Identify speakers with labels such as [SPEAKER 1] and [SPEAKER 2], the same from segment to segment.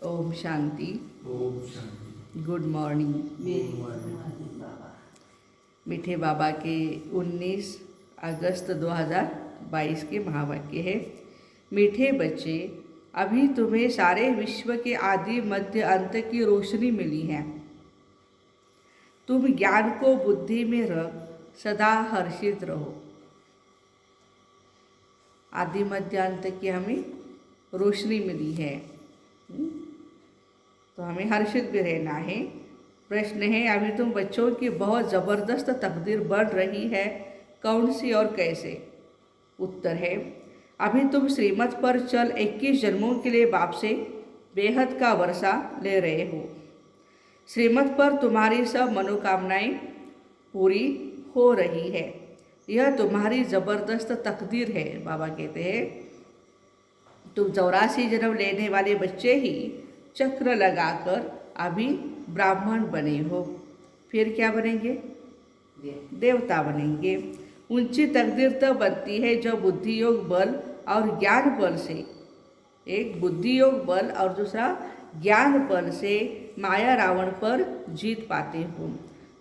[SPEAKER 1] Om Shanti.
[SPEAKER 2] Om Shanti.
[SPEAKER 1] Good morning. मीठे बाबा के 19 अगस्त 2022 के महावाक्य है। मीठे बच्चे, अभी तुम्हें सारे विश्व के आदि मध्य अंत की रोशनी मिली है। तुम ज्ञान को बुद्धि में रख सदा हर्षित रहो। आदि मध्य अंत की हमें रोशनी मिली है, तो हमें हर्षित भी रहना है। प्रश्न है, अभी तुम बच्चों की बहुत ज़बरदस्त तकदीर बढ़ रही है, कौन सी और कैसे? उत्तर है, अभी तुम श्रीमत पर चल 21 जन्मों के लिए बाप से बेहद का वर्षा ले रहे हो। श्रीमत पर तुम्हारी सब मनोकामनाएं पूरी हो रही है। यह तुम्हारी ज़बरदस्त तकदीर है। बाबा कहते हैं, तुम 84 जन्म लेने वाले बच्चे ही चक्र लगाकर अभी ब्राह्मण बने हो, फिर क्या बनेंगे? देवता बनेंगे। ऊंची तकदीर तब बनती है जब बुद्धि योग बल और ज्ञान बल से, एक बुद्धि योग बल और दूसरा ज्ञान बल से माया रावण पर जीत पाते हो।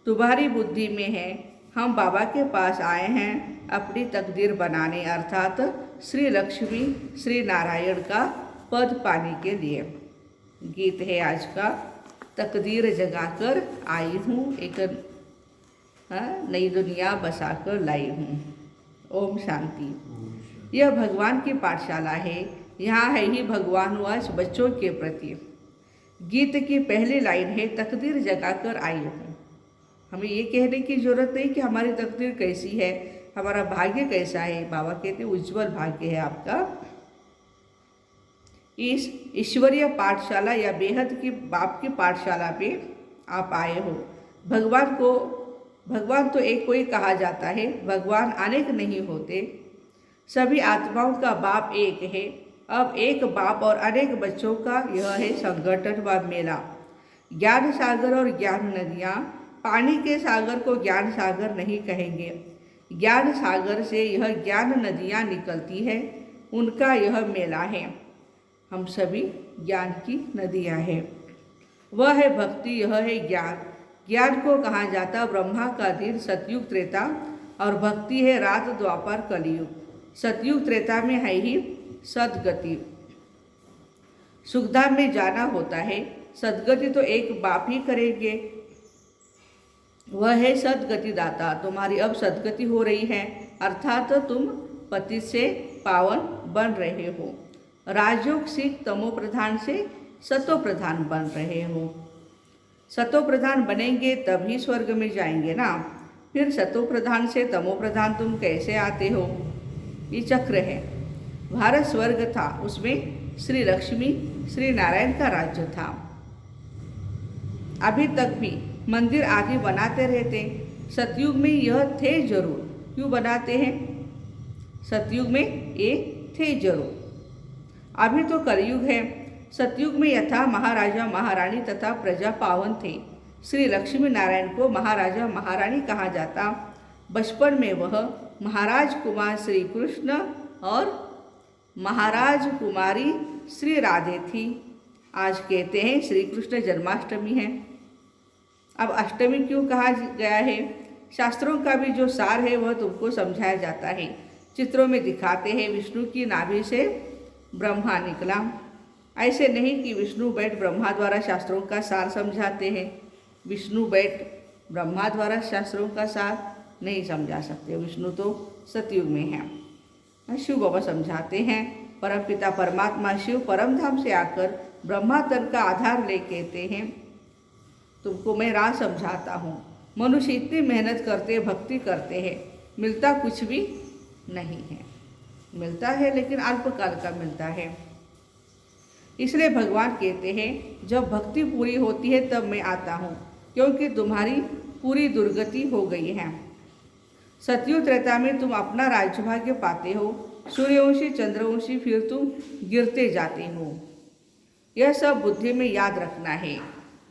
[SPEAKER 1] तुम्हारी बुद्धि में है, हम बाबा के पास आए हैं अपनी तकदीर बनाने, अर्थात श्री लक्ष्मी श्री नारायण का पद पाने के लिए। गीत है आज का, तकदीर जगाकर आई हूँ, एक नई दुनिया बसाकर लाई हूँ। ओम शांति। यह भगवान की पाठशाला है, यहाँ है ही भगवान वाच बच्चों के प्रति। गीत की पहली लाइन है, तकदीर जगाकर आई हूँ। हमें ये कहने की जरूरत नहीं कि हमारी तकदीर कैसी है, हमारा भाग्य कैसा है। बाबा कहते हैं, उज्जवल भाग्य है आपका। इस ईश्वरीय पाठशाला या बेहद की बाप की पाठशाला पे आप आए हो। भगवान तो एक कोई कहा जाता है, भगवान अनेक नहीं होते। सभी आत्माओं का बाप एक है। अब एक बाप और अनेक बच्चों का यह है संगठन व मेला। ज्ञान सागर और ज्ञान नदियाँ, पानी के सागर को ज्ञान सागर नहीं कहेंगे। ज्ञान सागर से यह ज्ञान नदियाँ निकलती है, उनका यह मेला है। हम सभी ज्ञान की नदियाँ हैं। वह है भक्ति, यह है ज्ञान। ज्ञान को कहा जाता ब्रह्मा का दिन सतयुग त्रेता, और भक्ति है रात द्वापर कलयुग। सतयुग त्रेता में है ही सदगति, सुखधाम में जाना होता है। सदगति तो एक बाप ही करेंगे, वह है सदगति दाता। तुम्हारी अब सदगति हो रही है, अर्थात तुम पति से पावन बन रहे हो। राजयोग सीख तमो प्रधान से सतो प्रधान बन रहे हो। सतो प्रधान बनेंगे तभी स्वर्ग में जाएंगे ना, फिर सतो प्रधान से तमो प्रधान तुम कैसे आते हो? ये चक्र है। भारत स्वर्ग था, उसमें श्री लक्ष्मी श्री नारायण का राज्य था। अभी तक भी मंदिर आदि बनाते रहते। सतयुग में यह थे जरूर। क्यों बनाते हैं? सतयुग में ये थे जरूर। अभी तो कलयुग है। सतयुग में यथा महाराजा महारानी तथा प्रजा पावन थे। श्री लक्ष्मी नारायण को महाराजा महारानी कहा जाता। बचपन में वह महाराज कुमार श्री कृष्ण और महाराज कुमारी श्री राधे थी। आज कहते हैं श्री कृष्ण जन्माष्टमी है। अब अष्टमी क्यों कहा गया है? शास्त्रों का भी जो सार है वह तुमको समझाया जाता है। चित्रों में दिखाते हैं, विष्णु की नाभि से ब्रह्मा निकला। ऐसे नहीं कि विष्णु बैठ ब्रह्मा द्वारा शास्त्रों का सार समझाते हैं। विष्णु बैठ ब्रह्मा द्वारा शास्त्रों का सार नहीं समझा सकते। विष्णु तो सतयुग में है। शिव बाबा समझाते हैं, परम पिता परमात्मा शिव परम धाम से आकर ब्रह्मा तन का आधार ले कहते हैं, तुमको मैं राह समझाता हूँ। मनुष्य इतनी मेहनत करते, भक्ति करते हैं, मिलता कुछ भी नहीं है। मिलता है लेकिन अल्पकाल का मिलता है। इसलिए भगवान कहते हैं, जब भक्ति पूरी होती है तब मैं आता हूँ, क्योंकि तुम्हारी पूरी दुर्गति हो गई है। सतयुग त्रेता में तुम अपना राज्यभाग्य पाते हो। सूर्यवंशी चंद्रवंशी, फिर तुम गिरते जाते हो। यह सब बुद्धि में याद रखना है।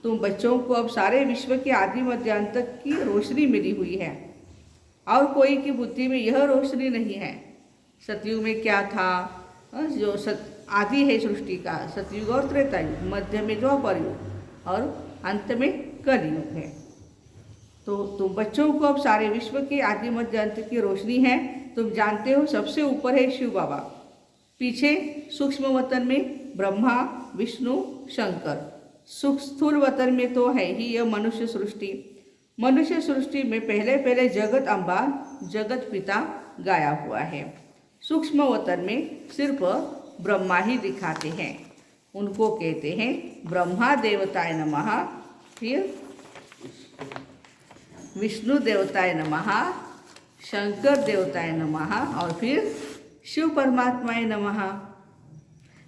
[SPEAKER 1] तुम बच्चों को अब सारे विश्व के आदि मध्य अंत की रोशनी मिली हुई है, और कोई की बुद्धि में यह रोशनी नहीं है। सतयुग में क्या था? जो आदि है सृष्टि का, सतयुग और त्रेता युग, मध्य में द्वापर युग और अंत में कलयुग है। तो तुम बच्चों को अब सारे विश्व के आदि मध्य अंत की रोशनी है। तुम जानते हो सबसे ऊपर है शिव बाबा, पीछे सूक्ष्म वतन में ब्रह्मा विष्णु शंकर, स्थूल वतन में तो है ही यह मनुष्य सृष्टि। मनुष्य सृष्टि में पहले पहले जगत अम्बा जगत पिता गाया हुआ है। सूक्ष्म वतन में सिर्फ ब्रह्मा ही दिखाते हैं, उनको कहते हैं ब्रह्मा देवताय नमः, फिर विष्णु देवताय नमः, शंकर देवताय नमः और फिर शिव परमात्माय नमः।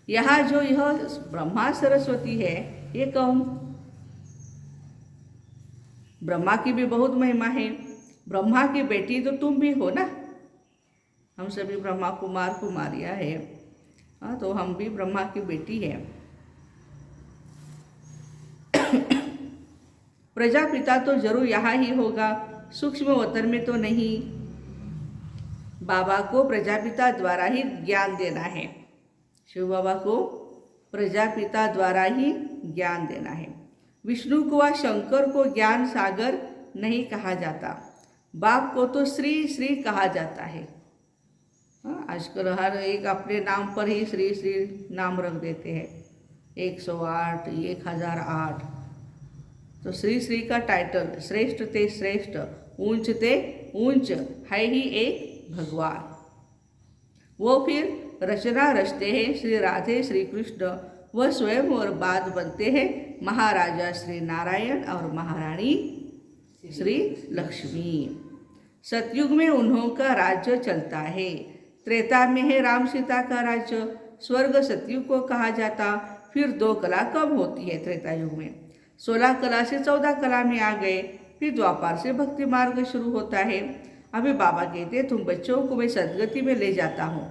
[SPEAKER 1] यहाँ जो यह ब्रह्मा सरस्वती है ये कौन? ब्रह्मा की भी बहुत महिमा है। ब्रह्मा की बेटी तो तुम भी हो ना, हम सभी ब्रह्मा कुमार कुमारियाँ है। हाँ, तो हम भी ब्रह्मा की बेटी है। प्रजापिता तो जरूर यहाँ ही होगा, सूक्ष्म वतन में तो नहीं। बाबा को प्रजापिता द्वारा ही ज्ञान देना है, शिव बाबा को प्रजापिता द्वारा ही ज्ञान देना है। विष्णु को व शंकर को ज्ञान सागर नहीं कहा जाता, बाप को तो श्री श्री कहा जाता है। आजकल हर एक अपने नाम पर ही श्री श्री नाम रख देते हैं, 108 1008। तो श्री श्री का टाइटल श्रेष्ठ ते श्रेष्ठ, ऊंच ते ऊंच है ही एक भगवान। वो फिर रचना रचते हैं श्री राधे श्री कृष्ण, वह स्वयं और बाद बनते हैं महाराजा श्री नारायण और महारानी श्री लक्ष्मी। सतयुग में उन्हों का राज्य चलता है, त्रेता में है राम सीता का राज्य। स्वर्ग सतयुग को कहा जाता। फिर 2 कला कब होती है त्रेता युग में? 16 कला से 14 कला में आ गए। फिर द्वापर से भक्ति मार्ग शुरू होता है। अभी बाबा कहते तुम बच्चों को मैं सदगति में ले जाता हूँ।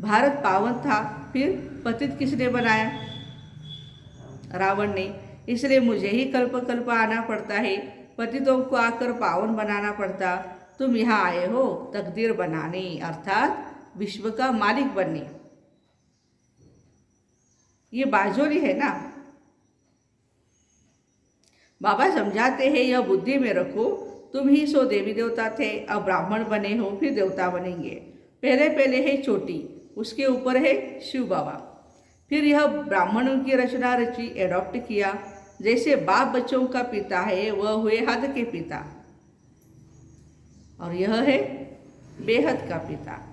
[SPEAKER 1] भारत पावन था, फिर पतित किसने बनाया? रावण ने। इसलिए मुझे ही कल्प कल्प आना पड़ता है, पतितों को आकर पावन बनाना पड़ता। तुम यहाँ आए हो तकदीर बनाने, अर्थात विश्व का मालिक बनने। ये बाजोरी है ना। बाबा समझाते हैं यह बुद्धि में रखो, तुम ही सो देवी देवता थे, अब ब्राह्मण बने हो फिर देवता बनेंगे। पहले पहले है चोटी, उसके ऊपर है शिव बाबा। फिर यह ब्राह्मणों की रचना रची, एडॉप्ट किया। जैसे बाप बच्चों का पिता है, वह हुए हद के पिता, और यह है बेहद का पिता।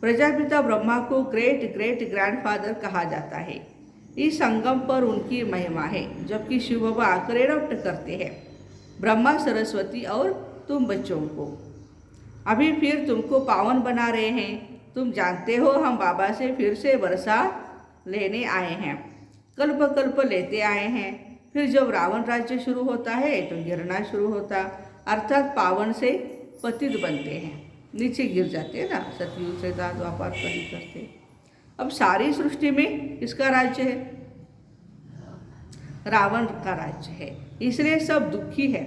[SPEAKER 1] प्रजापिता ब्रह्मा को ग्रेट ग्रेट ग्रैंडफादर कहा जाता है। इस संगम पर उनकी महिमा है, जबकि शिव बाबा आकर एडॉप्ट करते हैं ब्रह्मा सरस्वती और तुम बच्चों को। अभी फिर तुमको पावन बना रहे हैं। तुम जानते हो हम बाबा से फिर से वर्षा लेने आए हैं, कल्प कल्प लेते आए हैं। फिर जब रावण राज्य शुरू होता है तो गिरना शुरू होता, अर्थात पावन से पतित बनते हैं, नीचे गिर जाते हैं ना। सतयुग से द्वापर कहीं करते। अब सारी सृष्टि में किसका राज्य है? रावण का राज्य है, इसलिए सब दुखी है,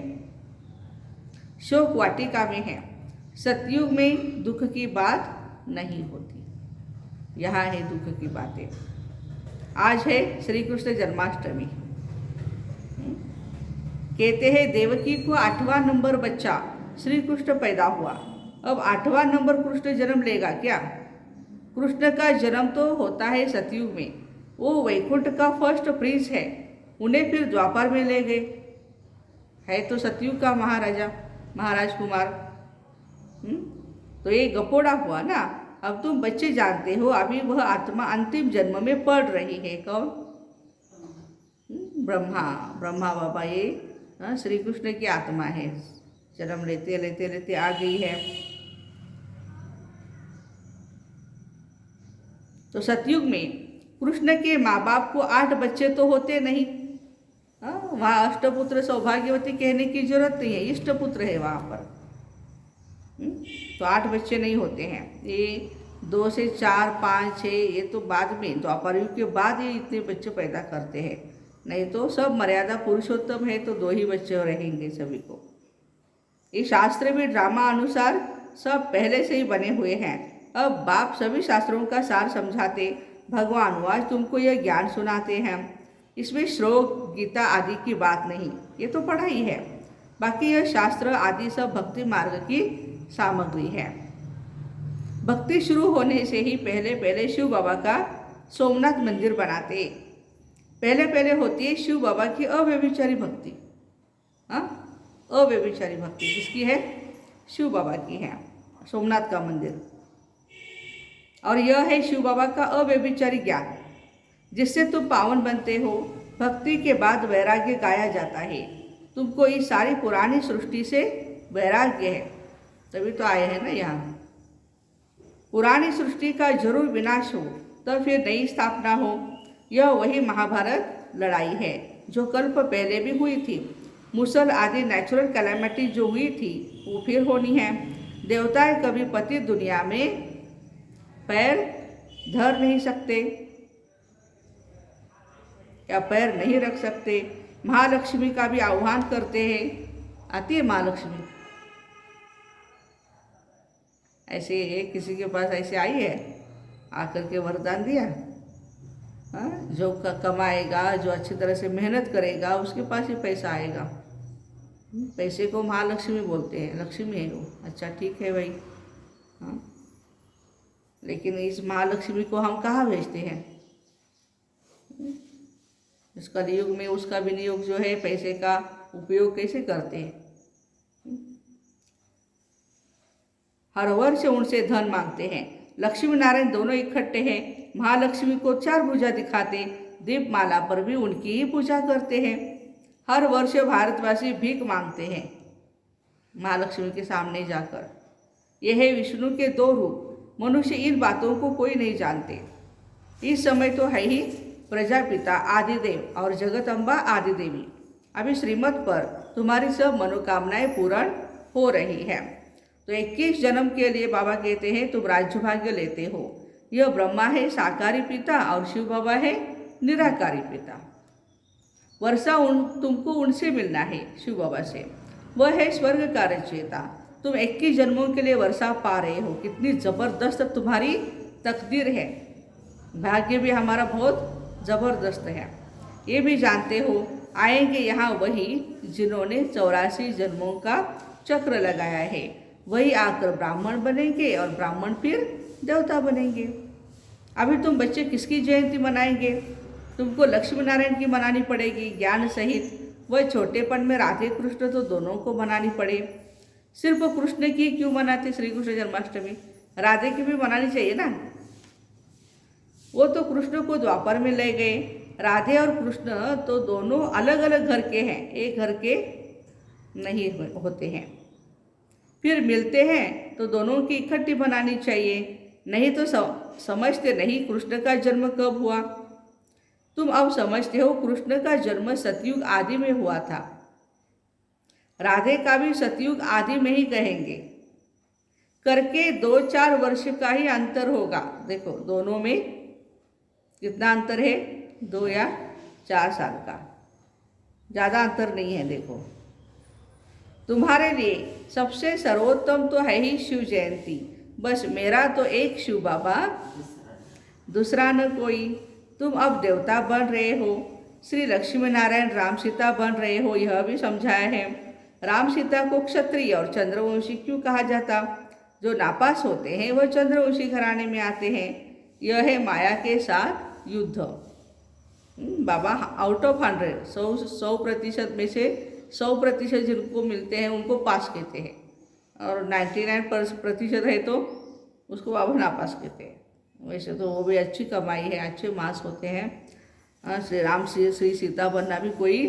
[SPEAKER 1] शोक वाटिका में है। सतयुग में दुख की बात नहीं होती, यहाँ है दुख की बातें। आज है श्री कृष्ण जन्माष्टमी। कहते हैं देवकी को 8वां नंबर बच्चा श्री कृष्ण पैदा हुआ। अब 8वां नंबर कृष्ण जन्म लेगा क्या? कृष्ण का जन्म तो होता है सतयुग में, वो वैकुंठ का फर्स्ट प्रिंस है, उन्हें फिर द्वापर में ले गए। है तो सतयुग का महाराजा महाराज कुमार। तो ये गपोड़ा हुआ ना। अब तुम बच्चे जानते हो, अभी वह आत्मा अंतिम जन्म में पड़ रही है। कौन? ब्रह्मा बाबा, ये श्री कृष्ण की आत्मा है, जन्म लेते लेते लेते आ गई है। तो सतयुग में कृष्ण के माँ बाप को 8 बच्चे तो होते नहीं। वहाँ अष्टपुत्र सौभाग्यवती कहने की जरूरत नहीं है, इष्टपुत्र है वहाँ पर। तो 8 बच्चे नहीं होते हैं। ये 2 से 4 5 6 ये तो बाद में, द्वापर युग के बाद ये इतने बच्चे पैदा करते हैं। नहीं तो सब मर्यादा पुरुषोत्तम है तो 2 ही बच्चे रहेंगे सभी को। ये शास्त्र में ड्रामा अनुसार सब पहले से ही बने हुए हैं। अब बाप सभी शास्त्रों का सार समझाते, भगवान आज तुमको यह ज्ञान सुनाते हैं। इसमें श्लोक गीता आदि की बात नहीं, ये तो पढ़ाई है। बाकी यह शास्त्र आदि सब भक्ति मार्ग की सामग्री है। भक्ति शुरू होने से ही पहले पहले शिव बाबा का सोमनाथ मंदिर बनाते। पहले पहले होती है शिव बाबा की अव्यभिचारी भक्ति। हाँ, अव्यभिचारी भक्ति किसकी है? शिव बाबा की है, सोमनाथ का मंदिर। और यह है शिव बाबा का अव्यभिचारी ज्ञान, जिससे तुम पावन बनते हो। भक्ति के बाद वैराग्य गाया जाता है। तुमको इस सारी पुरानी सृष्टि से वैराग्य है, तभी तो आए हैं ना यहाँ। पुरानी सृष्टि का जरूर विनाश हो, तब फिर नई स्थापना हो। यह वही महाभारत लड़ाई है जो कल्प पहले भी हुई थी। मुसल आदि नेचुरल कैलेमिटी जो हुई थी वो फिर होनी है। देवताएं कभी पतित दुनिया में पैर धर नहीं सकते या पैर नहीं रख सकते। महालक्ष्मी का भी आह्वान करते हैं, आती है महालक्ष्मी। ऐसे किसी के पास ऐसे आई है, आकर के वरदान दिया। हाँ, जो कमाएगा, जो अच्छी तरह से मेहनत करेगा, उसके पास ही पैसा आएगा। पैसे को महालक्ष्मी बोलते हैं, लक्ष्मी है वो। अच्छा ठीक है भाई। हाँ, लेकिन इस महालक्ष्मी को हम कहाँ भेजते हैं? इस कलयुग में उसका विनियोग जो है, पैसे का उपयोग कैसे करते हैं? हर वर्ष उनसे धन मांगते हैं। लक्ष्मी नारायण दोनों इकट्ठे हैं। महालक्ष्मी को 4 भुजा दिखाते, दीपमाला पर भी उनकी ही पूजा करते हैं। हर वर्ष भारतवासी भीख मांगते हैं महालक्ष्मी के सामने जाकर। यह है विष्णु के 2 रूप। मनुष्य इन बातों को कोई नहीं जानते। इस समय तो है ही प्रजापिता आदिदेव और जगदम्बा आदिदेवी। अभी श्रीमत पर तुम्हारी सब मनोकामनाएं पूर्ण हो रही है। तो 21 जन्म के लिए बाबा कहते हैं तुम राज्य भाग्य लेते हो। यह ब्रह्मा है साकारी पिता और शिव बाबा है निराकारी पिता। वर्षा तुमको उनसे मिलना है, शिव बाबा से। वह है स्वर्ग का रचयिता। तुम 21 जन्मों के लिए वर्षा पा रहे हो। कितनी ज़बरदस्त तुम्हारी तकदीर है। भाग्य भी हमारा बहुत ज़बरदस्त है। ये भी जानते हो आएंगे यहाँ वही जिन्होंने 84 जन्मों का चक्र लगाया है। वही आकर ब्राह्मण बनेंगे और ब्राह्मण फिर देवता बनेंगे। अभी तुम बच्चे किसकी जयंती मनाएंगे? तुमको लक्ष्मी नारायण की मनानी पड़ेगी ज्ञान सहित। वह छोटेपन में राधे कृष्ण तो दोनों को मनानी पड़े। सिर्फ कृष्ण की क्यों मनाते श्री कृष्ण जन्माष्टमी? राधे की भी मनानी चाहिए ना। वो तो कृष्ण को द्वापर में ले गए। राधे और कृष्ण तो दोनों अलग अलग घर के हैं, एक घर के नहीं होते हैं। फिर मिलते हैं तो दोनों की इकट्ठी बनानी चाहिए। नहीं तो समझते नहीं कृष्ण का जन्म कब हुआ। तुम अब समझते हो कृष्ण का जन्म सतयुग आदि में हुआ था। राधे का भी सतयुग आदि में ही कहेंगे। करके 2-4 वर्ष का ही अंतर होगा। देखो दोनों में कितना अंतर है, 2 या 4 साल का, ज़्यादा अंतर नहीं है। देखो तुम्हारे लिए सबसे सर्वोत्तम तो है ही शिव जयंती। बस मेरा तो एक शिव बाबा, दूसरा न कोई। तुम अब देवता बन रहे हो, श्री लक्ष्मी नारायण राम सीता बन रहे हो, यह भी समझाया है। राम सीता को क्षत्रिय और चंद्रवंशी क्यों कहा जाता? जो नापास होते हैं वह चंद्रवंशी घराने में आते हैं। यह है माया के साथ युद्ध। बाबा आउट ऑफ 100% में से 100% जिनको मिलते हैं उनको पास कहते हैं, और 99% है तो उसको बाबा नापास कहते हैं। वैसे तो वो भी अच्छी कमाई है, अच्छे मास होते हैं। श्री राम श्री सीता बनना भी कोई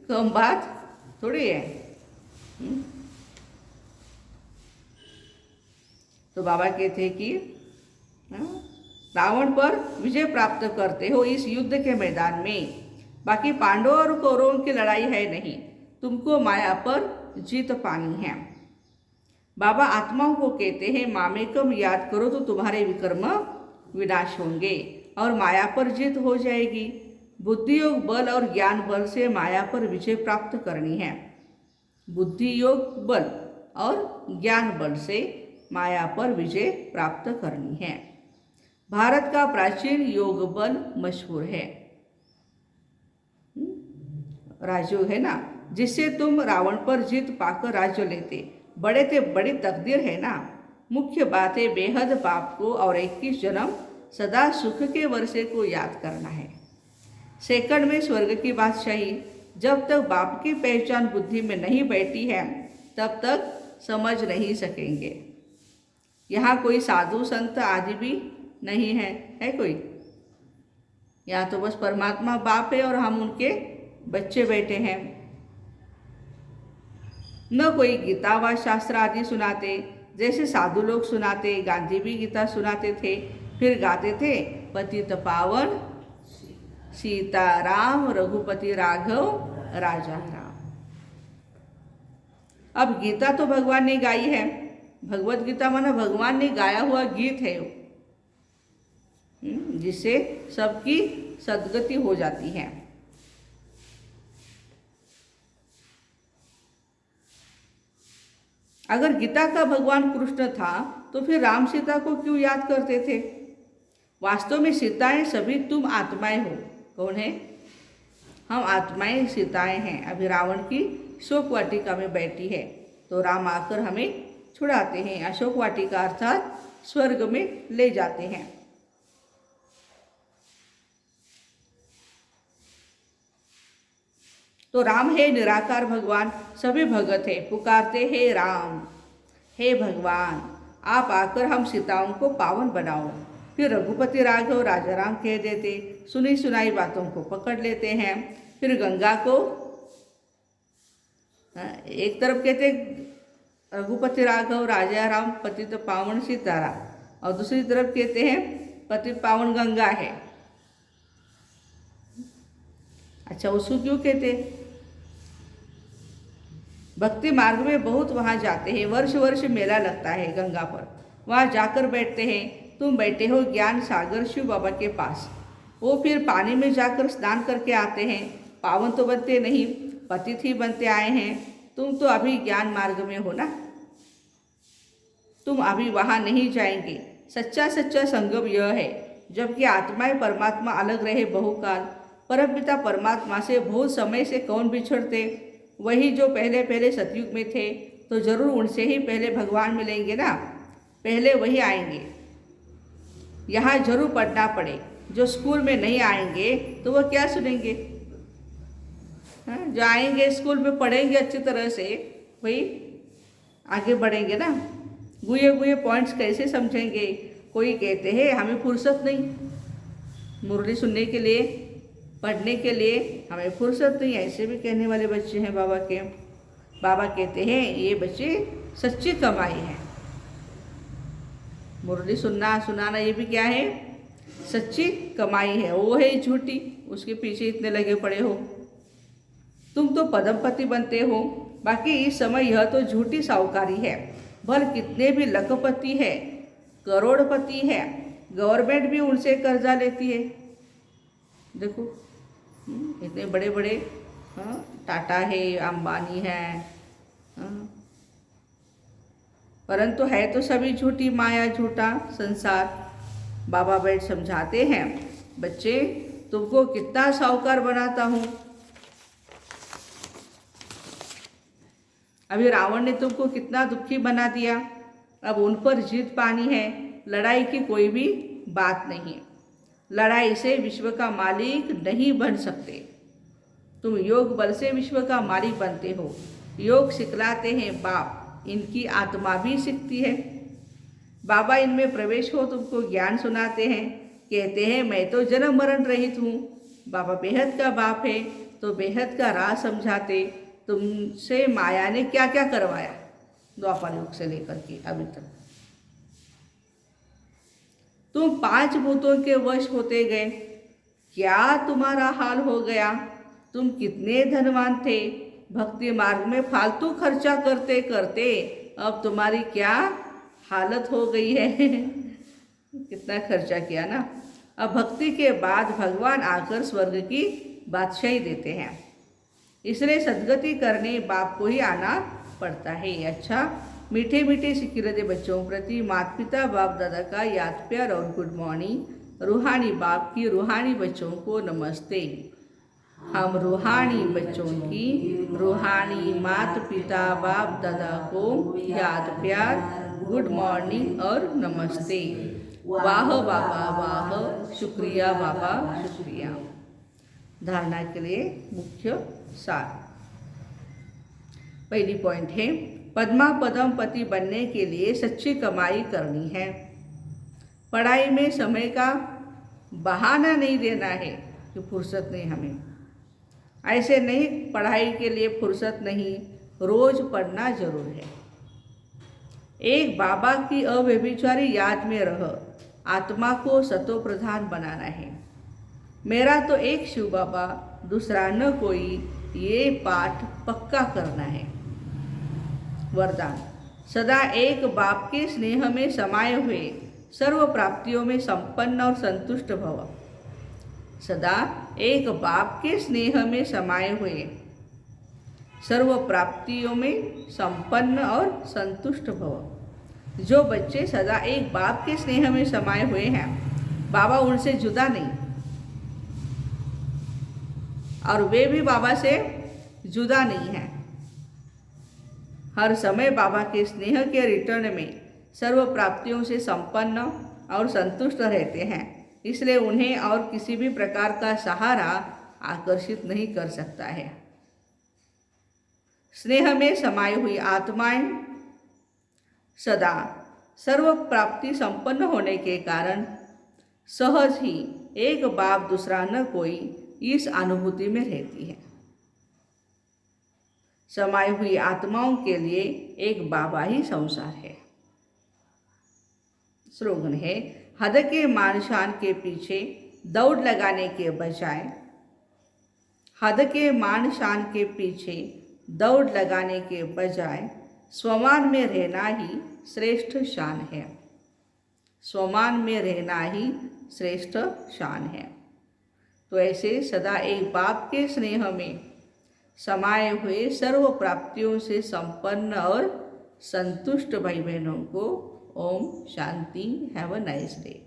[SPEAKER 1] कम बात थोड़ी है। तो बाबा कहते हैं कि रावण पर विजय प्राप्त करते हो इस युद्ध के मैदान में। बाकी पांडवों और कौरवों की लड़ाई है नहीं, तुमको माया पर जीत पानी है। बाबा आत्माओं को कहते हैं मामेकम याद करो तो तुम्हारे विकर्म विनाश होंगे और माया पर जीत हो जाएगी। बुद्धि योग बल और ज्ञान बल से माया पर विजय प्राप्त करनी है। बुद्धि योग बल और ज्ञान बल से माया पर विजय प्राप्त करनी है। भारत का प्राचीन योग बल मशहूर है। राजयोग है ना, जिससे तुम रावण पर जीत पाकर राज्य लेते। बड़े थे बड़ी तकदीर है ना। मुख्य बात है बेहद बाप को और 21 जन्म सदा सुख के वर्षे को याद करना है। सेकंड में स्वर्ग की बादशाही। जब तक बाप की पहचान बुद्धि में नहीं बैठी है तब तक समझ नहीं सकेंगे। यहाँ कोई साधु संत आदि भी नहीं है कोई? यहाँ तो बस परमात्मा बाप है और हम उनके बच्चे बैठे हैं। न कोई गीता व शास्त्र आदि सुनाते जैसे साधु लोग सुनाते। गांधी भी गीता सुनाते थे, फिर गाते थे पतित पावन सीताराम रघुपति राघव राजा राम। अब गीता तो भगवान ने गाई है। भगवत गीता माना भगवान ने गाया हुआ गीत है जिससे सबकी सद्गति हो जाती है। अगर गीता का भगवान कृष्ण था तो फिर राम सीता को क्यों याद करते थे? वास्तव में सीताएं सभी तुम आत्माएं हो। कौन है? हम आत्माएं सीताएं हैं। अभी रावण की शोक वाटिका में बैठी है तो राम आकर हमें छुड़ाते हैं। अशोक वाटिका अर्थात स्वर्ग में ले जाते हैं। तो राम है निराकार भगवान, सभी भगत है, पुकारते हैं राम, हे भगवान आप आकर हम सीताओं को पावन बनाओ। फिर रघुपति राघव राजा राम कह देते, सुनी सुनाई बातों को पकड़ लेते हैं। फिर गंगा को एक तरफ कहते रघुपति राघव राजा राम पतित पावन सीताराम और दूसरी तरफ कहते हैं पतित पावन गंगा है। अच्छा, उसको क्यों कहते? भक्ति मार्ग में बहुत वहाँ जाते हैं, वर्ष वर्ष मेला लगता है गंगा पर, वहाँ जाकर बैठते हैं। तुम बैठे हो ज्ञान सागर शिव बाबा के पास, वो फिर पानी में जाकर स्नान करके आते हैं। पावन तो बनते नहीं, पतित ही बनते आए हैं। तुम तो अभी ज्ञान मार्ग में हो ना, तुम अभी वहाँ नहीं जाएंगे। सच्चा सच्चा संगम यह है, जबकि आत्माएं परमात्मा अलग रहे बहुकाल। परमपिता परमात्मा से बहुत समय से कौन बिछड़ते? वही जो पहले पहले सतयुग में थे, तो जरूर उनसे ही पहले भगवान मिलेंगे ना, पहले वही आएंगे। यहाँ जरूर पढ़ना पड़े। जो स्कूल में नहीं आएंगे तो वो क्या सुनेंगे? जो आएंगे स्कूल में पढ़ेंगे अच्छी तरह से, वही आगे बढ़ेंगे ना। गुए गुए पॉइंट्स कैसे समझेंगे? कोई कहते हैं हमें फुर्सत नहीं मुरली सुनने के लिए, पढ़ने के लिए हमें फुर्सत नहीं, ऐसे भी कहने वाले बच्चे हैं बाबा के। बाबा कहते हैं ये बच्चे सच्ची कमाई है। मुरली सुनना सुनाना ये भी क्या है? सच्ची कमाई है। वो है झूठी, उसके पीछे इतने लगे पड़े हो। तुम तो पदमपति बनते हो, बाकी इस समय यह तो झूठी साहूकारी है। भल कितने भी लखपति है, करोड़पति है, गवर्नमेंट भी उनसे कर्जा लेती है। देखो इतने बड़े बड़े टाटा है, अंबानी है, परंतु है तो सभी झूठी माया, झूठा संसार। बाबा बैठ समझाते हैं, बच्चे तुमको कितना साहूकार बनाता हूँ। अभी रावण ने तुमको कितना दुखी बना दिया, अब उन पर जीत पानी है। लड़ाई की कोई भी बात नहीं, लड़ाई से विश्व का मालिक नहीं बन सकते। तुम योग बल से विश्व का मालिक बनते हो। योग सिखलाते हैं बाप, इनकी आत्मा भी सीखती है। बाबा इनमें प्रवेश हो तुमको ज्ञान सुनाते हैं, कहते हैं मैं तो जन्म मरण रहित हूँ। बाबा बेहद का बाप है तो बेहद का राह समझाते। तुमसे माया ने क्या क्या करवाया द्वापर युग से लेकर के अभी तक। तुम 5 भूतों के वश होते गए, क्या तुम्हारा हाल हो गया? तुम कितने धनवान थे, भक्ति मार्ग में फालतू खर्चा करते करते अब तुम्हारी क्या हालत हो गई है। कितना खर्चा किया ना। अब भक्ति के बाद भगवान आकर स्वर्ग की बादशाही देते हैं, इसलिए सद्गति करने बाप को ही आना पड़ता है। अच्छा, मीठे मीठे सिकिरते बच्चों प्रति माता पिता बाप दादा का याद प्यार और गुड मॉर्निंग। रूहानी बाप की रूहानी बच्चों को नमस्ते। हम रूहानी बच्चों की रूहानी माता पिता बाप दादा को याद प्यार गुड मॉर्निंग और नमस्ते। वाह बाबा वाह, शुक्रिया बाबा शुक्रिया। धारणा के लिए मुख्य सार। पहली पॉइंट है, पद्मा पदम पति बनने के लिए सच्ची कमाई करनी है। पढ़ाई में समय का बहाना नहीं देना है कि फुर्सत नहीं हमें। ऐसे नहीं, पढ़ाई के लिए फुर्सत नहीं, रोज पढ़ना जरूर है। एक बाबा की अव्यभिचारी याद में रह आत्मा को सतो प्रधान बनाना है। मेरा तो एक शिव बाबा, दूसरा न कोई, ये पाठ पक्का करना है। वरदान, सदा एक बाप के स्नेह में समाये हुए सर्व प्राप्तियों में संपन्न और संतुष्ट भव। सदा एक बाप के स्नेह में समाये हुए सर्व प्राप्तियों में संपन्न और संतुष्ट भव। जो बच्चे सदा एक बाप के स्नेह में समाये हुए हैं, बाबा उनसे जुदा नहीं और वे भी बाबा से जुदा नहीं हैं। हर समय बाबा के स्नेह के रिटर्न में सर्व प्राप्तियों से संपन्न और संतुष्ट रहते हैं। इसलिए उन्हें और किसी भी प्रकार का सहारा आकर्षित नहीं कर सकता है। स्नेह में समाई हुई आत्माएं सदा सर्व प्राप्ति संपन्न होने के कारण सहज ही एक बाप दूसरा न कोई इस अनुभूति में रहती है। समाई हुई आत्माओं के लिए एक बाबा ही संसार है। स्लोगन है, हद के मान शान के पीछे दौड़ लगाने के बजाय, हद के मान शान के पीछे दौड़ लगाने के बजाय स्वमान में रहना ही श्रेष्ठ शान है। स्वमान में रहना ही श्रेष्ठ शान है। तो ऐसे सदा एक बाप के स्नेह में समाये हुए सर्व प्राप्तियों से संपन्न और संतुष्ट भाई बहनों को Om Shanti. Have a nice day.